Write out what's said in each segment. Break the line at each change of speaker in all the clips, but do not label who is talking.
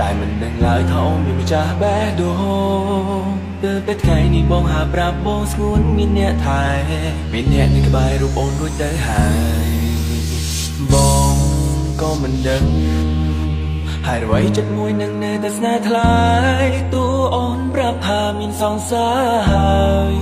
តែមិនដឹងឡើយថាអូនមានម្ចាស់បេះដូងទើបតែថ្ងៃនេះបងហាប្រាប់បងស្ងួនមានអ្នកថែមានអ្នកនៅក្បែររូបអូនរួចទៅហើយបងក៏មិនដឹងហើយអ្វីចិត្តមួយនឹងនៅតែស្នេហ៍ថ្លៃតួអូនប្រាប់ថាមានសង្សារហើយ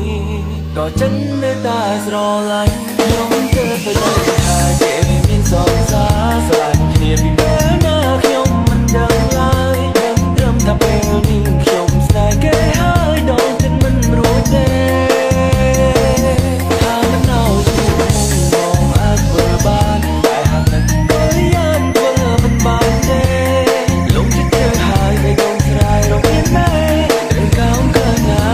ក៏ចិត្តនៅតែស្រឡាញ់ខ្ញុំទើបទៅដឹងថាគេមានសង្សារស្រឡាញ់គ្នាពីពេលណាខ្ញុំមិនដឹងឡើយដឹងត្រឹមថាពេលនេះខ្ញុំស្នេហ៍គេហើយដល់ចិត្តមិនរួចទេថាមិនเอาជួបមុំបងអាចធ្វើបានតែហត់នឹងក៏យ៉ាងធ្វើមិនបានទេលំចិត្តទៅហើយតែកូនស្រ័យរកមានមែនកោងកណា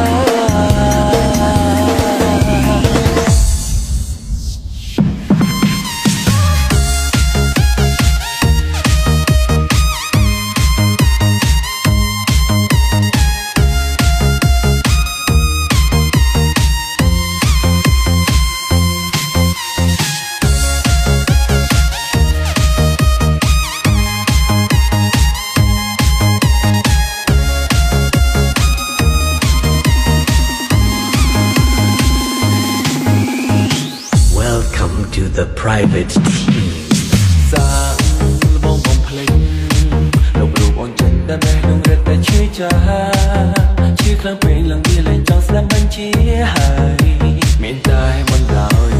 Welcome to the private team
សាលបងបំភ្លេចលោករូបអូនចិនតែបេះដូងរត់តែឈឺចាឈឺខ្លាំងពេកឡើងវាលែងចង់ស្ដាប់បញ្ជាហើយមានតែមិនឡើយ